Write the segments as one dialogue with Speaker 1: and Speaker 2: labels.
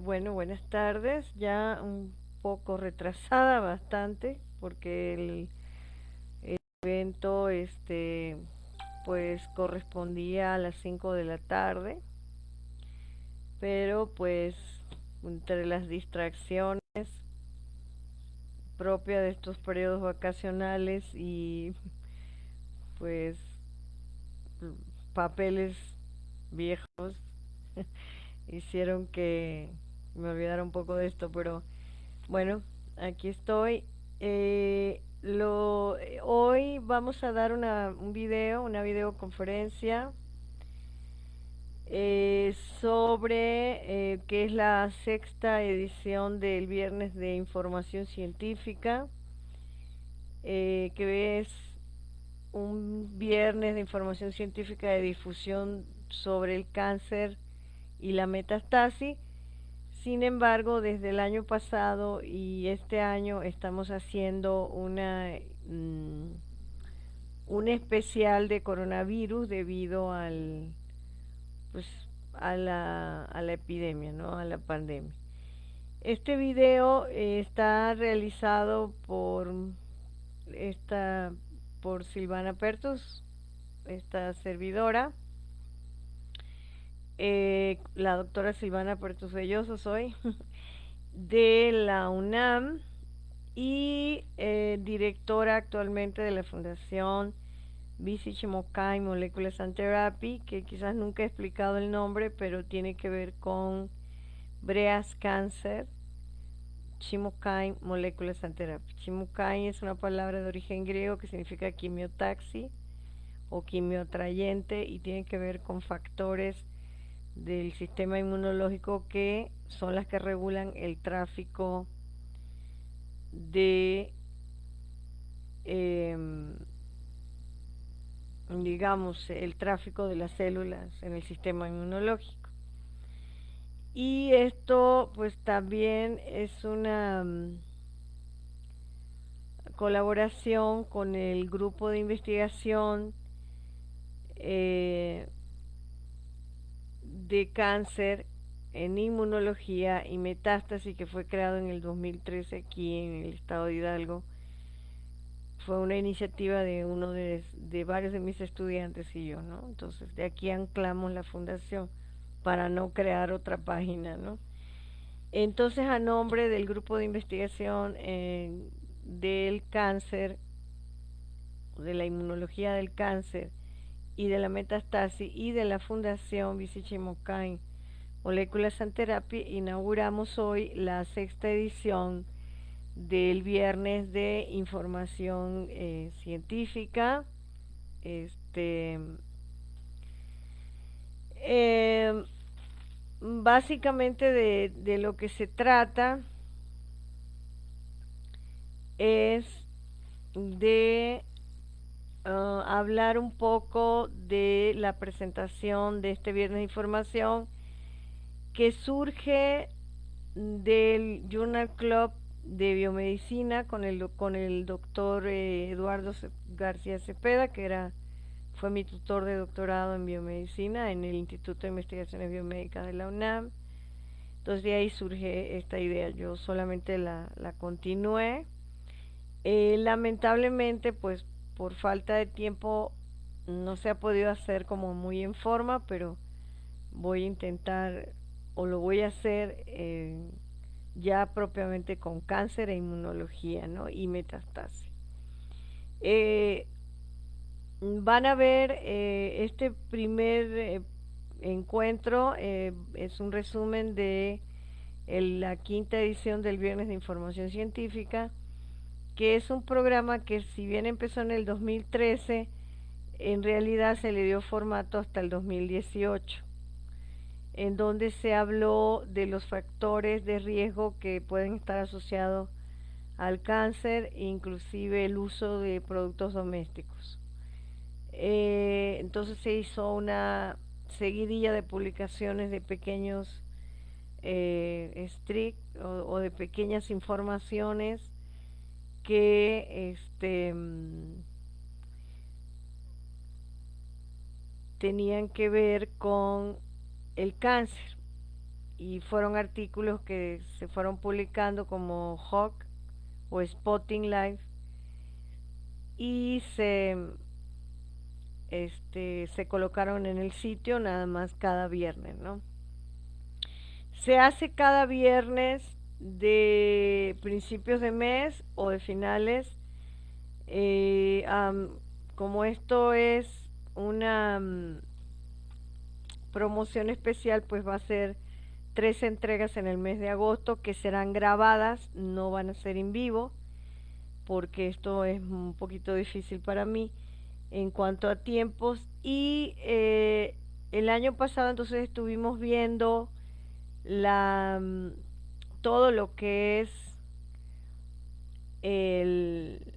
Speaker 1: Bueno, buenas tardes. Ya un poco retrasada, bastante, porque el evento, pues correspondía a las 5 de la tarde, pero pues entre las distracciones propias de estos periodos vacacionales y pues papeles viejos hicieron que me olvidara un poco de esto, pero bueno, aquí estoy. Hoy vamos a dar una videoconferencia sobre que es la sexta edición del Viernes de Información Científica, que es un viernes de información científica de difusión sobre el cáncer y la metastasis. Sin embargo, desde el año pasado y este año estamos haciendo un especial de coronavirus debido pues, a la epidemia, ¿no? A la pandemia. Este video está realizado esta, por Silvana Pertus, esta servidora, la doctora Silvana Pertus Belloso soy, de la UNAM y directora actualmente de la Fundación Bici Chimokai Molecular and Therapy, que quizás nunca he explicado el nombre, pero tiene que ver con breast cancer, Chimokai Molecular and Therapy. Chimokai es una palabra de origen griego que significa quimiotaxi o quimioatrayente y tiene que ver con factores del sistema inmunológico que son las que regulan el tráfico de eh, digamos, el tráfico de las células en el sistema inmunológico. Y esto pues también es una colaboración con el grupo de investigación eh, de cáncer en inmunología y metástasis que fue creado en el 2013 aquí en el estado de Hidalgo. Fue una iniciativa de de varios de mis estudiantes y yo, ¿no? Entonces de aquí anclamos la fundación para no crear otra página, ¿no? Entonces, a nombre del grupo de investigación del cáncer, de la inmunología del cáncer y de la metastasis y de la Fundación Visichimokai Molecular and Therapy, inauguramos hoy la sexta edición del Viernes de Información Científica. Este, eh, Básicamente de lo que se trata es de hablar un poco de la presentación de este viernes de información que surge del Journal Club de Biomedicina con el doctor Eduardo García Cepeda, fue mi tutor de doctorado en biomedicina en el Instituto de Investigaciones Biomédicas de la UNAM. Entonces de ahí surge esta idea, yo solamente la continué. Lamentablemente, pues por falta de tiempo no se ha podido hacer como muy en forma, pero voy a intentar o lo voy a hacer ya propiamente con cáncer e inmunología, ¿no? Y metastasis. Eh, Van a ver este primer encuentro, es un resumen de la quinta edición del Viernes de Información Científica, que es un programa que si bien empezó en el 2013, en realidad se le dio formato hasta el 2018, en donde se habló de los factores de riesgo que pueden estar asociados al cáncer, inclusive el uso de productos domésticos. Entonces se hizo una seguidilla de publicaciones de pequeños o de pequeñas informaciones que tenían que ver con el cáncer. y fueron artículos que se fueron publicando como Hawk o Spotting Live y se colocaron en el sitio nada más cada viernes, ¿no? Se hace cada viernes de principios de mes o de finales. Como esto es una promoción especial, pues va a ser 3 entregas en el mes de agosto que serán grabadas, no van a ser en vivo, porque esto es un poquito difícil para mí en cuanto a tiempos. Y el año pasado entonces estuvimos viendo la todo lo que es el,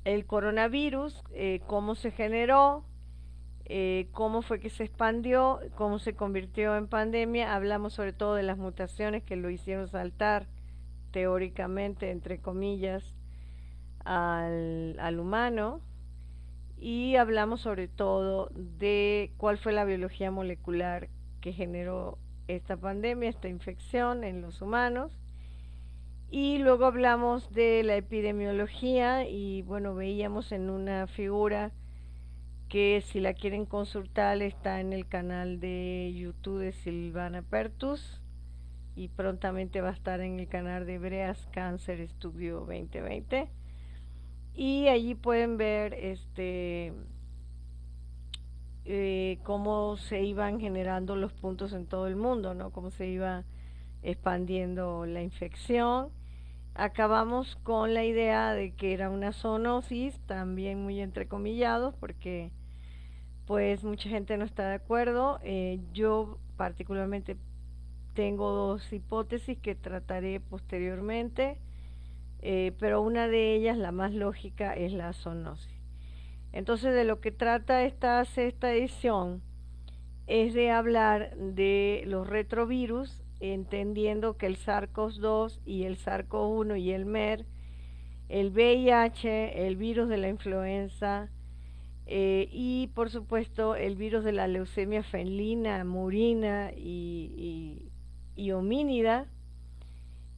Speaker 1: el coronavirus, cómo se generó, cómo fue que se expandió, cómo se convirtió en pandemia. Hablamos sobre todo de las mutaciones que lo hicieron saltar teóricamente, entre comillas, al humano. Y hablamos sobre todo de cuál fue la biología molecular que generó esta pandemia, esta infección en los humanos. Y luego hablamos de la epidemiología y bueno, veíamos en una figura que si la quieren consultar está en el canal de YouTube de Silvana Pertus y prontamente va a estar en el canal de Breast Cancer Studio 2020 y allí pueden ver cómo se iban generando los puntos en todo el mundo, ¿no? Cómo se iba expandiendo la infección. Acabamos con la idea de que era una zoonosis, también muy entrecomillados, porque pues mucha gente no está de acuerdo. Yo particularmente tengo dos hipótesis que trataré posteriormente, pero una de ellas, la más lógica, es la zoonosis. Entonces, de lo que trata esta sexta edición es de hablar de los retrovirus, entendiendo que el SARS-CoV-2 y el SARS-CoV-1 y el MER, el VIH, el virus de la influenza y por supuesto el virus de la leucemia felina, murina y homínida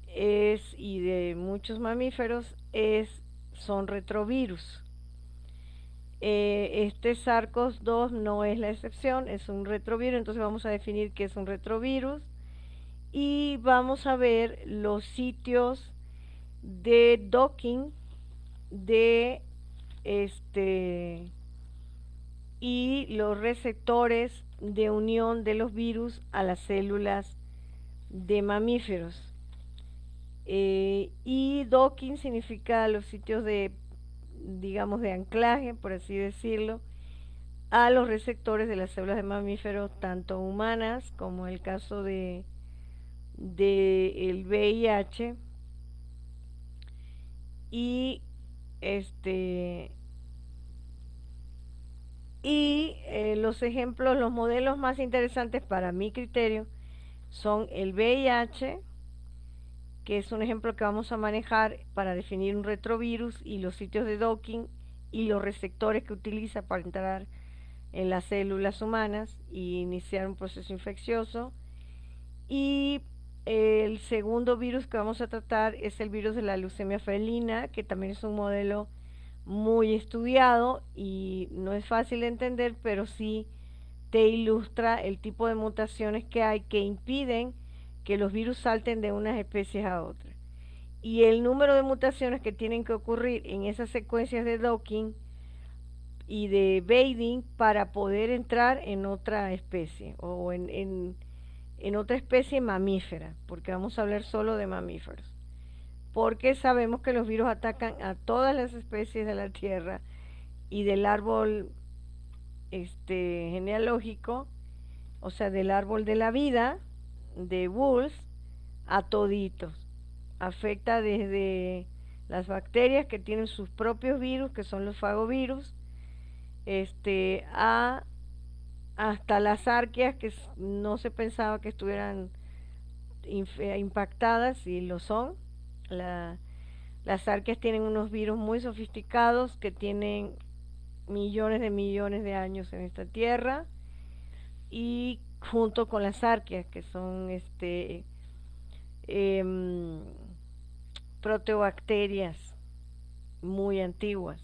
Speaker 1: y de muchos mamíferos son retrovirus. Este SARS-CoV-2 no es la excepción, es un retrovirus, entonces vamos a definir qué es un retrovirus y vamos a ver los sitios de docking de y los receptores de unión de los virus a las células de mamíferos. Y docking significa los sitios de, digamos, de anclaje, por así decirlo, a los receptores de las células de mamíferos, tanto humanas como en el caso de el VIH y los ejemplos, los modelos más interesantes para mi criterio son el VIH, que es un ejemplo que vamos a manejar para definir un retrovirus y los sitios de docking y los receptores que utiliza para entrar en las células humanas y iniciar un proceso infeccioso. Y el segundo virus que vamos a tratar es el virus de la leucemia felina, que también es un modelo muy estudiado y no es fácil de entender, pero sí te ilustra el tipo de mutaciones que hay que impiden que los virus salten de unas especies a otras. Y el número de mutaciones que tienen que ocurrir en esas secuencias de docking y de binding para poder entrar en otra especie o en otra especie mamífera, porque vamos a hablar solo de mamíferos. Porque sabemos que los virus atacan a todas las especies de la Tierra y del árbol genealógico, o sea, del árbol de la vida, de Wolff, a toditos. Afecta desde las bacterias que tienen sus propios virus, que son los fagovirus, hasta las arqueas que no se pensaba que estuvieran impactadas y lo son. Las arqueas tienen unos virus muy sofisticados que tienen millones de años en esta tierra y junto con las arqueas, que son em, proteobacterias muy antiguas.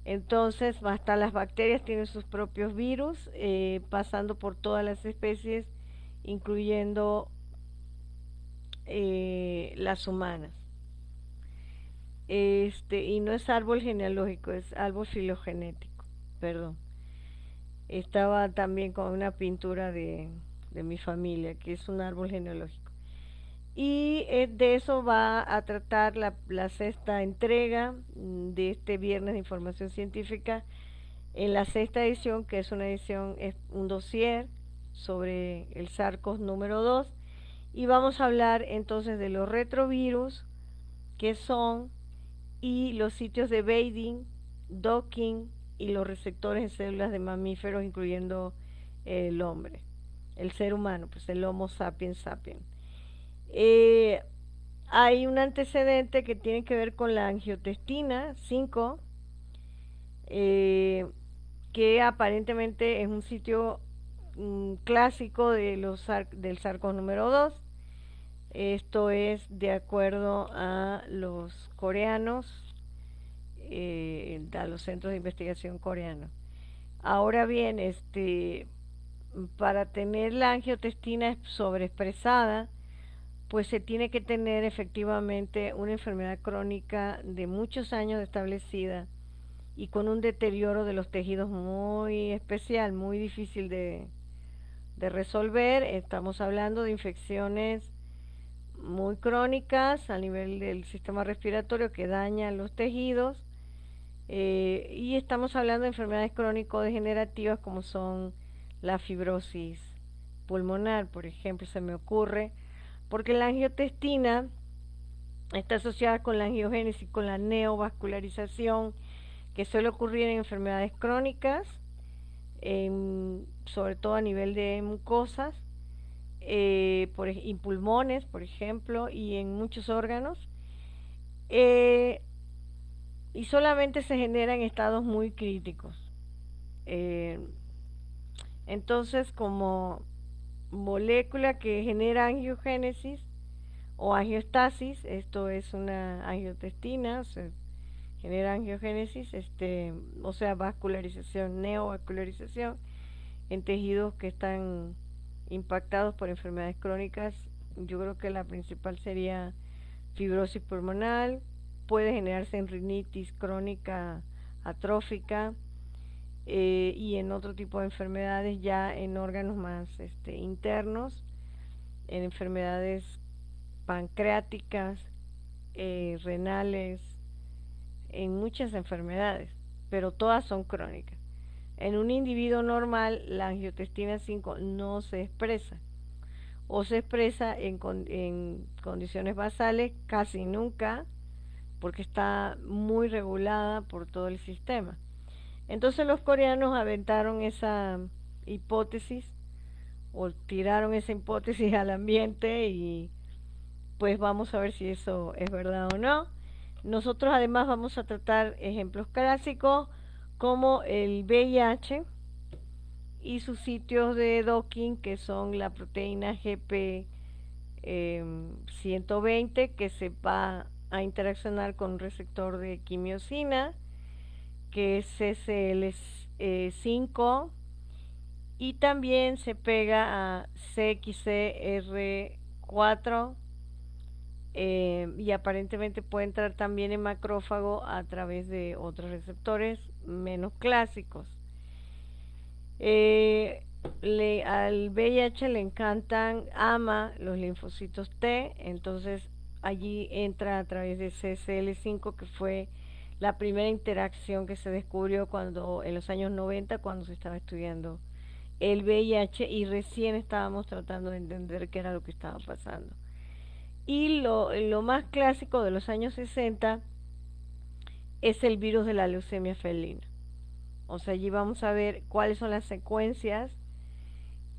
Speaker 1: Entonces, hasta las bacterias tienen sus propios virus, pasando por todas las especies, incluyendo las humanas. Y no es árbol genealógico, es árbol filogenético, perdón. Estaba también con una pintura de mi familia, que es un árbol genealógico. Y de eso va a tratar la sexta entrega de este viernes de información científica, en la sexta edición, que es una edición, es un dossier sobre el SARS-CoV número 2. Y vamos a hablar entonces de los retrovirus, qué son, y los sitios de binding, docking y los receptores en células de mamíferos, incluyendo el hombre, el ser humano, pues el Homo sapiens sapiens. Eh, Hay un antecedente que tiene que ver con la angiotestina 5, que aparentemente es un sitio clásico de del SARS-CoV número 2. Esto es de acuerdo a los coreanos, a los centros de investigación coreanos. Ahora bien, para tener la angiotestina sobreexpresada, pues se tiene que tener efectivamente una enfermedad crónica de muchos años establecida y con un deterioro de los tejidos muy especial, muy difícil de resolver. Estamos hablando de infecciones muy crónicas a nivel del sistema respiratorio que dañan los tejidos, y estamos hablando de enfermedades crónico-degenerativas como son la fibrosis pulmonar, por ejemplo, se me ocurre, porque la angiotestina está asociada con la angiogénesis, con la neovascularización, que suele ocurrir en enfermedades crónicas, sobre todo a nivel de mucosas, y pulmones, por ejemplo, y en muchos órganos, eh, y solamente se genera en estados muy críticos. Eh, entonces, como molécula que genera angiogénesis o angiostasis, esto es una angiotestina, se genera angiogénesis, o sea, vascularización, neovascularización en tejidos que están impactados por enfermedades crónicas. Yo creo que la principal sería fibrosis pulmonar, puede generarse en rinitis crónica atrófica, y en otro tipo de enfermedades ya en órganos más internos, en enfermedades pancreáticas, renales, en muchas enfermedades, pero todas son crónicas. En un individuo normal la angiotestina 5 no se expresa, o se expresa en condiciones basales casi nunca, porque está muy regulada por todo el sistema. Entonces los coreanos aventaron esa hipótesis, o tiraron esa hipótesis al ambiente, y pues vamos a ver si eso es verdad o no. Nosotros además vamos a tratar ejemplos clásicos como el VIH y sus sitios de docking, que son la proteína GP 120, que se va a interaccionar con un receptor de quimiosina, que es CCL5, y también se pega a CXCR4, y aparentemente puede entrar también en macrófago a través de otros receptores menos clásicos. Al VIH le encantan, ama los linfocitos T, entonces allí entra a través de CCL5, que fue la primera interacción que se descubrió en los años 90, cuando se estaba estudiando el VIH y recién estábamos tratando de entender qué era lo que estaba pasando. Y lo más clásico de los años 60 es el virus de la leucemia felina. O sea, allí vamos a ver cuáles son las secuencias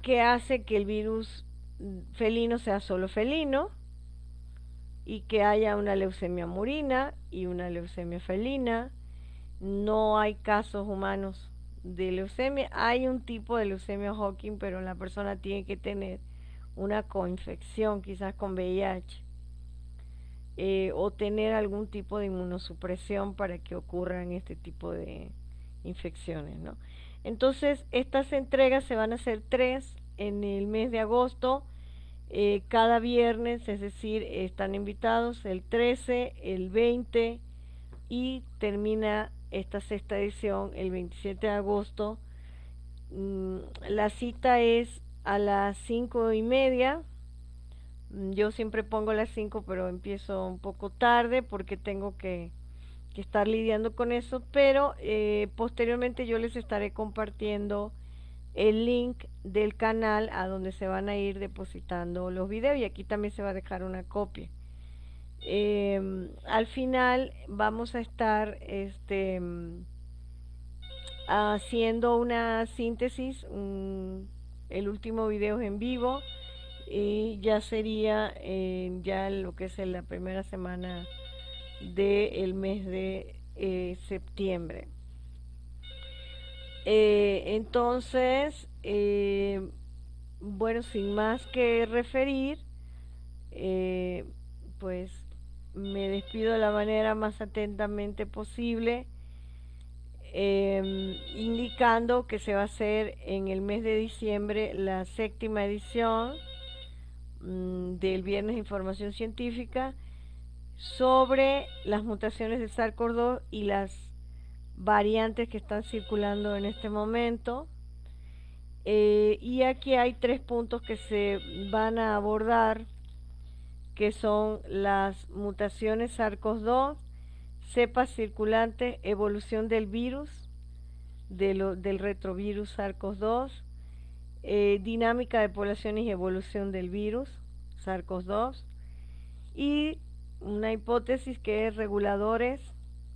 Speaker 1: que hace que el virus felino sea solo felino, y que haya una leucemia murina y una leucemia felina. No hay casos humanos de leucemia. Hay un tipo de leucemia Hodgkin, pero la persona tiene que tener una coinfección, quizás con VIH, o tener algún tipo de inmunosupresión para que ocurran este tipo de infecciones, ¿no? Entonces, estas entregas se van a hacer 3 en el mes de agosto, cada viernes, es decir, están invitados el 13, el 20 y termina esta sexta edición el 27 de agosto. La cita es a las 5:30. Yo siempre pongo las 5, pero empiezo un poco tarde porque tengo que estar lidiando con eso, pero posteriormente yo les estaré compartiendo el link del canal a donde se van a ir depositando los videos, y aquí también se va a dejar una copia. Al final vamos a estar haciendo una síntesis, el último video es en vivo y ya sería ya lo que es en la primera semana del mes de septiembre. Entonces, bueno, sin más que referir, pues me despido de la manera más atentamente posible, indicando que se va a hacer en el mes de diciembre la séptima edición del Viernes de Información Científica sobre las mutaciones de SARS-CoV-2 y las variantes que están circulando en este momento. Y aquí hay 3 puntos que se van a abordar, que son las mutaciones SARS-CoV-2, cepas circulantes, evolución del virus, del retrovirus SARS-CoV-2, dinámica de poblaciones y evolución del virus SARS-CoV-2, y una hipótesis que es reguladores,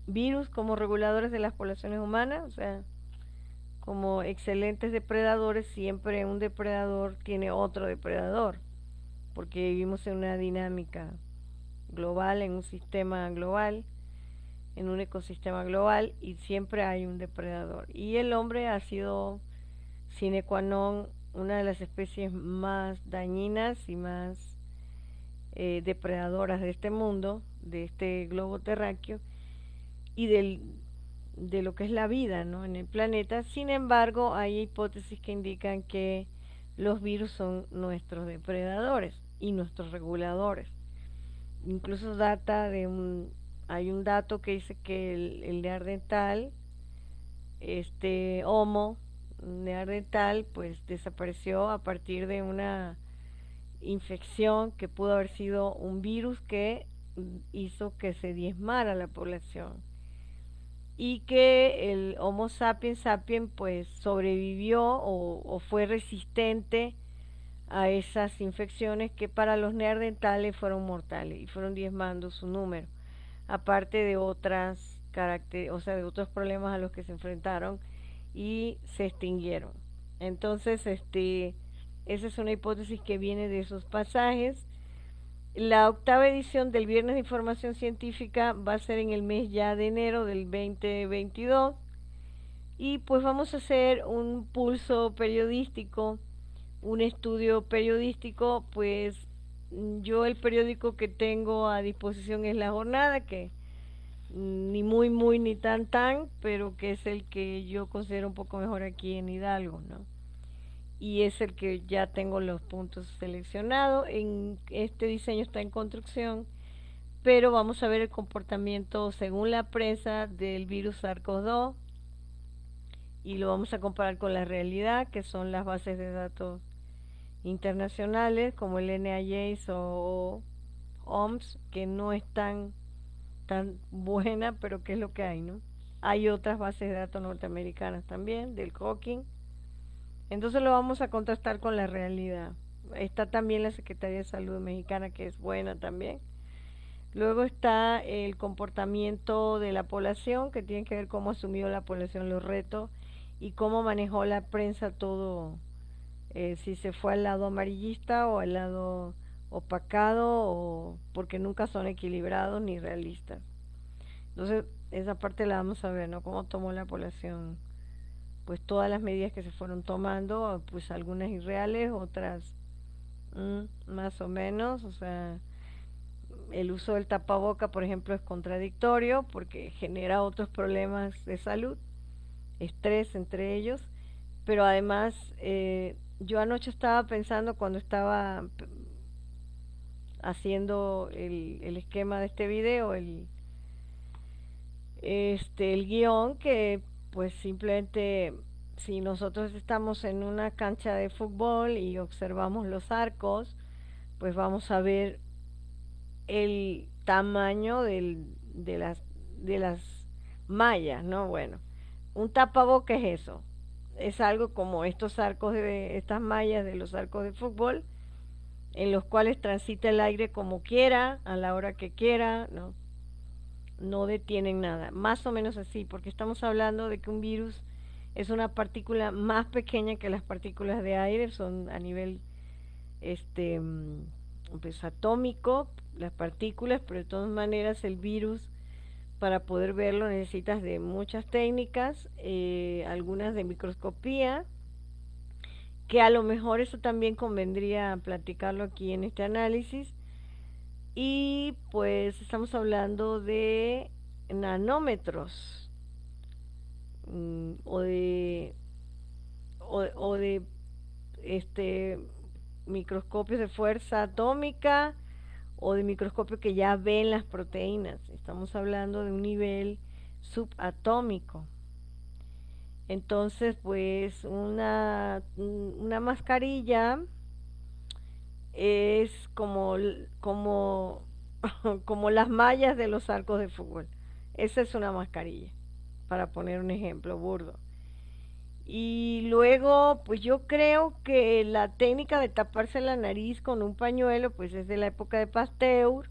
Speaker 1: virus como reguladores de las poblaciones humanas, o sea, como excelentes depredadores. Siempre un depredador tiene otro depredador, porque vivimos en una dinámica global, en un sistema global, en un ecosistema global, y siempre hay un depredador. Y el hombre ha sido sine qua non una de las especies más dañinas y más depredadoras de este mundo, de este globo terráqueo y de lo que es la vida, ¿no?, en el planeta. Sin embargo, hay hipótesis que indican que los virus son nuestros depredadores y nuestros reguladores. Incluso hay un dato que dice que el neandertal, Homo neandertal, pues desapareció a partir de una infección que pudo haber sido un virus que hizo que se diezmara la población, y que el Homo sapiens sapiens pues sobrevivió o fue resistente a esas infecciones que para los neandertales fueron mortales y fueron diezmando su número, aparte de otras o sea, de otros problemas a los que se enfrentaron y se extinguieron. Entonces, esa es una hipótesis que viene de esos pasajes. La octava edición del Viernes de Información Científica va a ser en el mes ya de enero del 2022, y pues vamos a hacer un pulso periodístico, un estudio periodístico. Pues yo el periódico que tengo a disposición es La Jornada, que ni muy muy ni tan tan, pero que es el que yo considero un poco mejor aquí en Hidalgo, ¿no? Y es el que ya tengo los puntos seleccionados. En este diseño está en construcción, pero vamos a ver el comportamiento según la prensa del virus SARS-CoV-2 y lo vamos a comparar con la realidad, que son las bases de datos internacionales como el NIH o OMS, que no es tan buena, pero que es lo que hay, ¿no? Hay otras bases de datos norteamericanas también, del Hawking. Entonces lo vamos a contrastar con la realidad. Está también la Secretaría de Salud Mexicana, que es buena también. Luego está el comportamiento de la población, que tiene que ver cómo asumió la población los retos y cómo manejó la prensa todo, si se fue al lado amarillista o al lado opacado, o porque nunca son equilibrados ni realistas. Entonces esa parte la vamos a ver, ¿no? Cómo tomó la población pues todas las medidas que se fueron tomando, pues algunas irreales, otras más o menos, o sea, el uso del tapaboca, por ejemplo, es contradictorio porque genera otros problemas de salud, estrés entre ellos, pero además yo anoche estaba pensando cuando estaba haciendo el esquema de este video, el guión, que pues simplemente si nosotros estamos en una cancha de fútbol y observamos los arcos, pues vamos a ver el tamaño de las mallas, ¿no? Bueno, un tapaboca es eso, es algo como estos arcos estas mallas de los arcos de fútbol, en los cuales transita el aire como quiera, a la hora que quiera, ¿no? No detienen nada, más o menos así, porque estamos hablando de que un virus es una partícula más pequeña que las partículas de aire, son a nivel este pues atómico las partículas, pero de todas maneras el virus, para poder verlo necesitas de muchas técnicas, algunas de microscopía, que a lo mejor eso también convendría platicarlo aquí en este análisis. Y pues estamos hablando de nanómetros, o de o de este microscopios de fuerza atómica, o de microscopio que ya ven las proteínas. Estamos hablando de un nivel subatómico. Entonces, pues una mascarilla es como como las mallas de los arcos de fútbol. Esa es una mascarilla, para poner un ejemplo burdo. Y luego, pues yo creo que la técnica de taparse la nariz con un pañuelo, pues es de la época de Pasteur,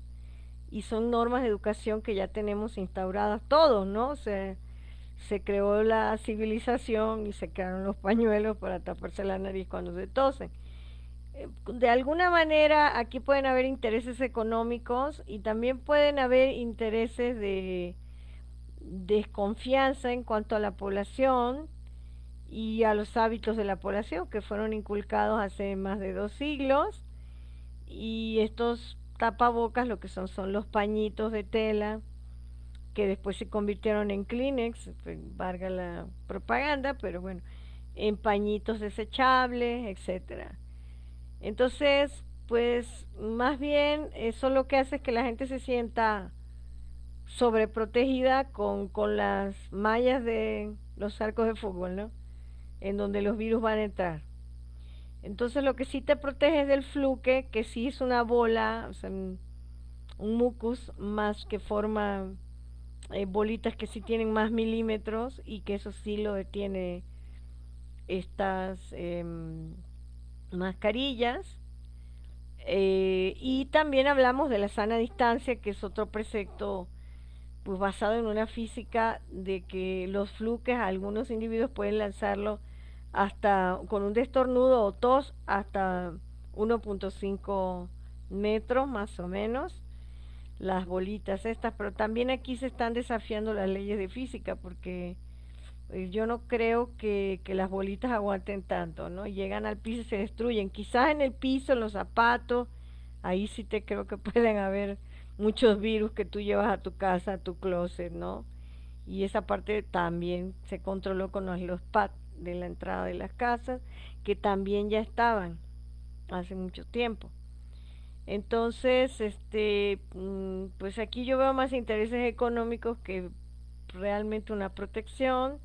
Speaker 1: y son normas de educación que ya tenemos instauradas todos, ¿no? Se creó la civilización y se crearon los pañuelos para taparse la nariz cuando se tosen. De alguna manera aquí pueden haber intereses económicos y también pueden haber intereses de desconfianza en cuanto a la población y a los hábitos de la población que fueron inculcados hace más de 2 siglos. Y estos tapabocas lo que son los pañitos de tela que después se convirtieron en Kleenex, valga la propaganda, pero bueno, en pañitos desechables, etcétera. Entonces, pues más bien eso lo que hace es que la gente se sienta sobreprotegida con las mallas de los arcos de fútbol, ¿no? En donde los virus van a entrar. Entonces lo que sí te protege es del fluke, que sí es una bola, o sea, un mucus más que forma bolitas que sí tienen más milímetros, y que eso sí lo detiene estas mascarillas. Y también hablamos de la sana distancia, que es otro precepto pues basado en una física de que los fluques a algunos individuos pueden lanzarlo hasta con un destornudo o tos hasta 1.5 metros más o menos, las bolitas estas. Pero también aquí se están desafiando las leyes de física, porque yo no creo que las bolitas aguanten tanto, ¿no? Llegan al piso y se destruyen. Quizás en el piso, en los zapatos, ahí sí te creo que pueden haber muchos virus que tú llevas a tu casa, a tu closet, ¿no? Y esa parte también se controló con los pads de la entrada de las casas, que también ya estaban hace mucho tiempo. Entonces, pues aquí yo veo más intereses económicos que realmente una protección.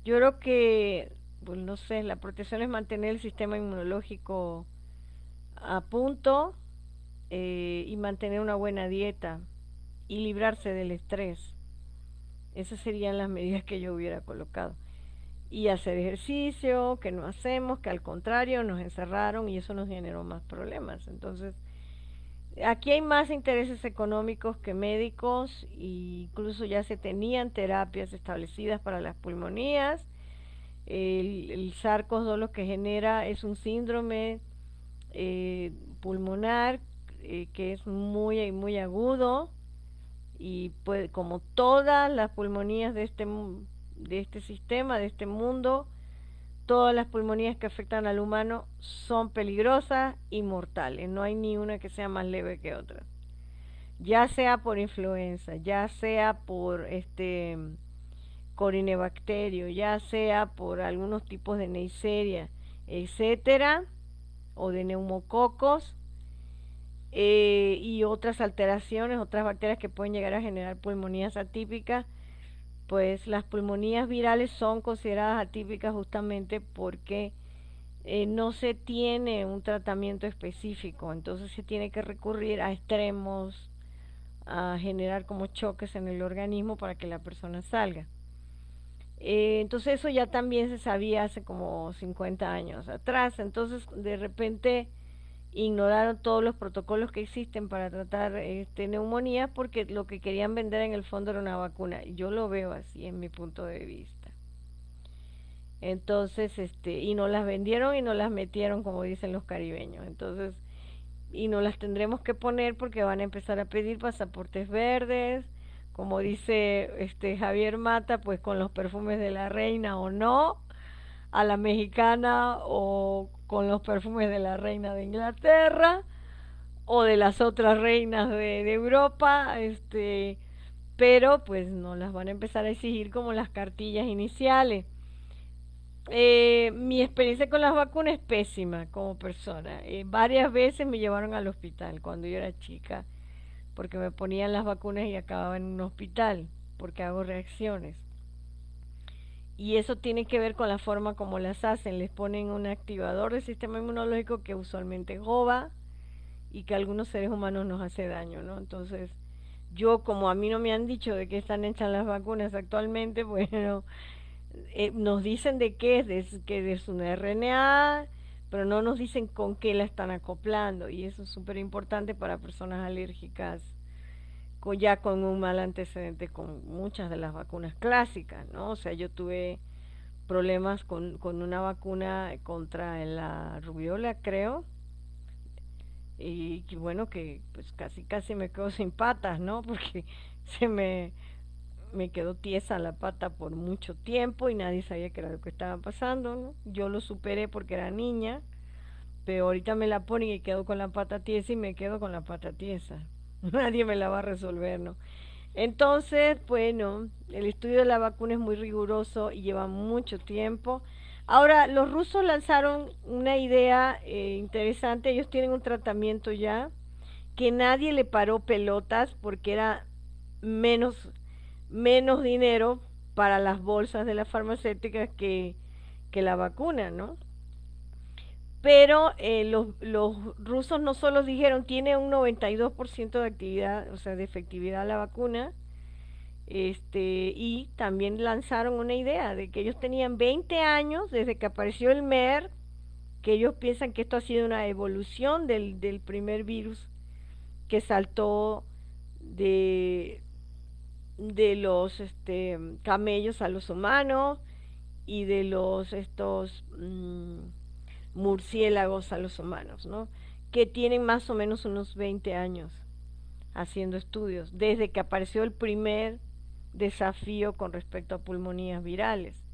Speaker 1: Yo creo que, pues no sé, la protección es mantener el sistema inmunológico a punto, y mantener una buena dieta y librarse del estrés. Esas serían las medidas que yo hubiera colocado. Y hacer ejercicio, que no hacemos, que al contrario nos encerraron y eso nos generó más problemas. Entonces, aquí hay más intereses económicos que médicos, e incluso ya se tenían terapias establecidas para las pulmonías. El SARS-CoV-2 lo que genera es un síndrome pulmonar, que es muy, muy agudo, y puede, como todas las pulmonías de este sistema, de este mundo, todas las pulmonías que afectan al humano son peligrosas y mortales. No hay ni una que sea más leve que otra. Ya sea por influenza, ya sea por corinebacterio, ya sea por algunos tipos de Neisseria, etcétera, o de neumococos, y otras alteraciones, otras bacterias que pueden llegar a generar pulmonías atípicas. Pues las pulmonías virales son consideradas atípicas justamente porque no se tiene un tratamiento específico, entonces se tiene que recurrir a extremos, a generar como choques en el organismo para que la persona salga. Entonces eso ya también se sabía hace como 50 años atrás, entonces de repente ignoraron todos los protocolos que existen para tratar neumonía porque lo que querían vender en el fondo era una vacuna. Yo lo veo así en mi punto de vista. Entonces, y nos las vendieron y nos las metieron, como dicen los caribeños. Entonces, y nos las tendremos que poner porque van a empezar a pedir pasaportes verdes, como dice Javier Mata, pues con los perfumes de la reina o no, a la mexicana o con los perfumes de la reina de Inglaterra o de las otras reinas de Europa, pero pues no las van a empezar a exigir como las cartillas iniciales. Mi experiencia con las vacunas es pésima como persona. Varias veces me llevaron al hospital cuando yo era chica, porque me ponían las vacunas y acababa en un hospital, porque hago reacciones. Y eso tiene que ver con la forma como las hacen. Les ponen un activador del sistema inmunológico que usualmente es GOBA y que a algunos seres humanos nos hace daño, ¿no? Entonces, yo como a mí no me han dicho de qué están hechas las vacunas actualmente, bueno, nos dicen de qué es, que es una RNA, pero no nos dicen con qué la están acoplando y eso es súper importante para personas alérgicas ya con un mal antecedente con muchas de las vacunas clásicas, ¿no? O sea, yo tuve problemas con una vacuna contra la rubiola, creo, y que bueno, que pues casi me quedo sin patas, ¿no? Porque se me quedó tiesa la pata por mucho tiempo y nadie sabía qué era lo que estaba pasando, ¿no? Yo lo superé porque era niña, pero ahorita me la ponen y quedo con la pata tiesa y me quedo con la pata tiesa. Nadie me la va a resolver, ¿no? Entonces, bueno, el estudio de la vacuna es muy riguroso y lleva mucho tiempo. Ahora, los rusos lanzaron una idea interesante. Ellos tienen un tratamiento ya que nadie le paró pelotas porque era menos, menos dinero para las bolsas de las farmacéuticas que la vacuna, ¿no? Pero los rusos no solo dijeron tiene un 92% de actividad, o sea, de efectividad la vacuna, y también lanzaron una idea de que ellos tenían 20 años desde que apareció el MER, que ellos piensan que esto ha sido una evolución del primer virus que saltó de, de los camellos a los humanos y de los estos murciélagos a los humanos, ¿no? Que tienen más o menos unos 20 años haciendo estudios, desde que apareció el primer desafío con respecto a pulmonías virales.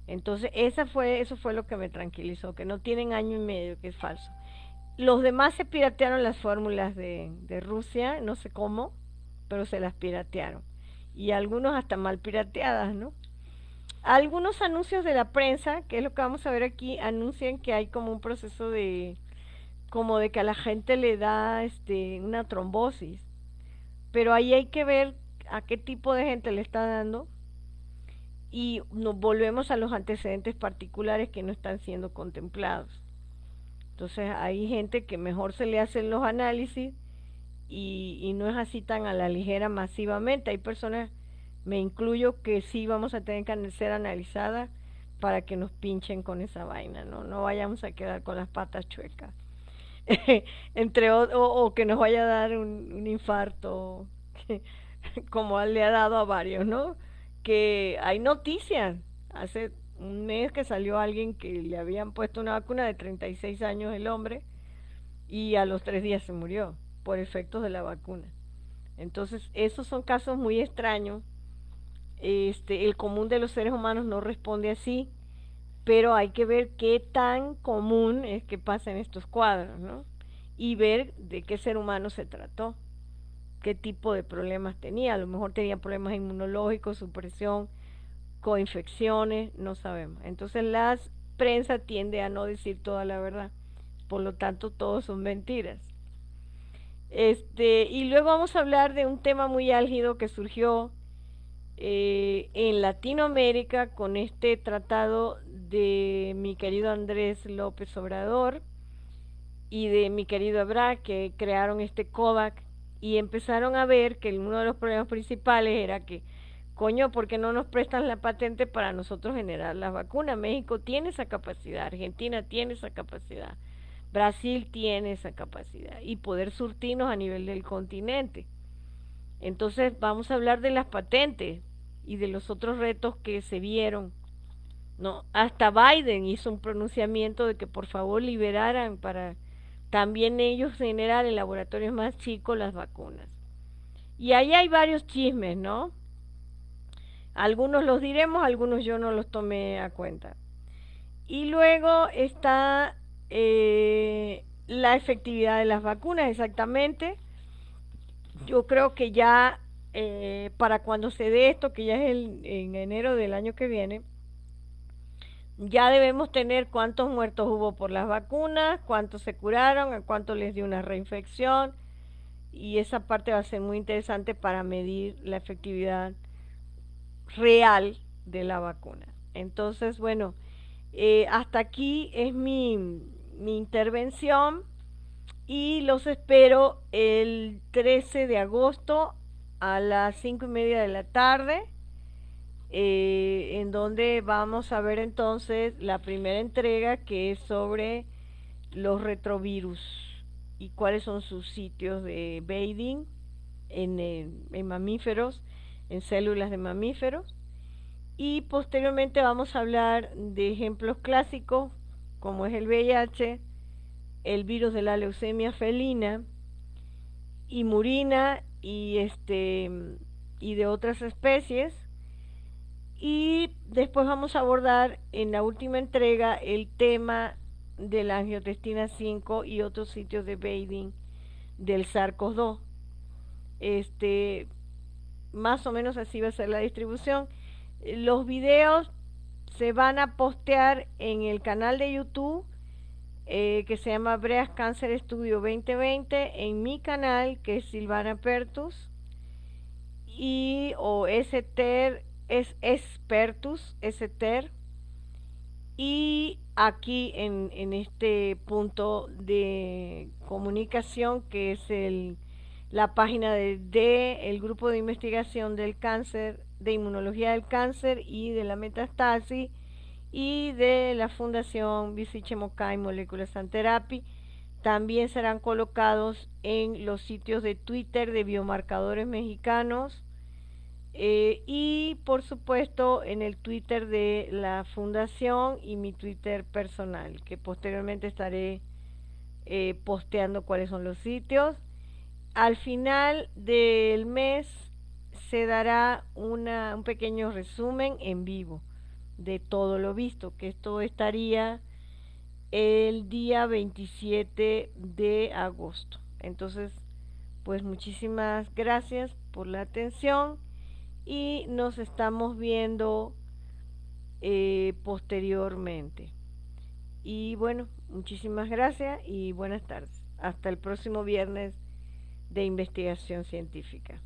Speaker 1: Entonces, eso fue lo que me tranquilizó, que no tienen año y medio, que es falso. Los demás se piratearon las fórmulas de Rusia, no sé cómo, pero se las piratearon. Y algunos hasta mal pirateadas, ¿no? Algunos anuncios de la prensa, que es lo que vamos a ver aquí, anuncian que hay como un proceso como de que a la gente le da una trombosis. Pero ahí hay que ver a qué tipo de gente le está dando y nos volvemos a los antecedentes particulares que no están siendo contemplados. Entonces hay gente que mejor se le hacen los análisis y no es así tan a la ligera masivamente. Hay personas, me incluyo, que sí vamos a tener que ser analizadas para que nos pinchen con esa vaina, ¿no? No vayamos a quedar con las patas chuecas. O que nos vaya a dar un infarto, como le ha dado a varios, ¿no? Que hay noticias. Hace un mes que salió alguien que le habían puesto una vacuna de 36 años el hombre y a los 3 días se murió por efectos de la vacuna. Entonces, esos son casos muy extraños. El común de los seres humanos no responde así, pero hay que ver qué tan común es que pasen estos cuadros, ¿no? Y ver de qué ser humano se trató, qué tipo de problemas tenía. A lo mejor tenía problemas inmunológicos, supresión, coinfecciones, no sabemos. Entonces la prensa tiende a no decir toda la verdad, por lo tanto todos son mentiras. Y luego vamos a hablar de un tema muy álgido que surgió en Latinoamérica con este tratado de mi querido Andrés López Obrador y de mi querido Ebrard, que crearon este COVAX y empezaron a ver que uno de los problemas principales era que, coño, ¿por qué no nos prestan la patente para nosotros generar las vacunas? México tiene esa capacidad, Argentina tiene esa capacidad, Brasil tiene esa capacidad y poder surtirnos a nivel del continente. Entonces vamos a hablar de las patentes y de los otros retos que se vieron. No, hasta Biden hizo un pronunciamiento de que por favor liberaran para también ellos generar en laboratorios más chicos las vacunas. Y ahí hay varios chismes, ¿no? Algunos los diremos, algunos yo no los tomé a cuenta. Y luego está la efectividad de las vacunas, exactamente. Yo creo que ya para cuando se dé esto, que ya es en enero del año que viene, ya debemos tener cuántos muertos hubo por las vacunas, cuántos se curaron, a cuántos les dio una reinfección, y esa parte va a ser muy interesante para medir la efectividad real de la vacuna. Entonces, bueno, hasta aquí es mi intervención y los espero el 13 de agosto a las 5:30 de la tarde, en donde vamos a ver entonces la primera entrega, que es sobre los retrovirus y cuáles son sus sitios de bedding en mamíferos, en células de mamíferos. Y posteriormente vamos a hablar de ejemplos clásicos como es el VIH, el virus de la leucemia felina y murina y de otras especies. Y después vamos a abordar en la última entrega el tema de la angiotensina 5 y otros sitios de bedding del SARS-CoV-2. Más o menos así va a ser la distribución. Los videos se van a postear en el canal de YouTube que se llama Breast Cancer Studio 2020, en mi canal que es Silvana Pertus y o Ester es Espertus Ester, y aquí en este punto de comunicación que es la página el grupo de investigación del cáncer, de inmunología del cáncer y de la metastasis, y de la Fundación Vici-Chemokai Molecular and Therapy. También serán colocados en los sitios de Twitter de Biomarcadores Mexicanos y por supuesto en el Twitter de la Fundación y mi Twitter personal, que posteriormente estaré posteando cuáles son los sitios. Al final del mes se dará un pequeño resumen en vivo de todo lo visto, que esto estaría el día 27 de agosto. Entonces, pues muchísimas gracias por la atención y nos estamos viendo posteriormente. Y bueno, muchísimas gracias y buenas tardes. Hasta el próximo viernes de investigación científica.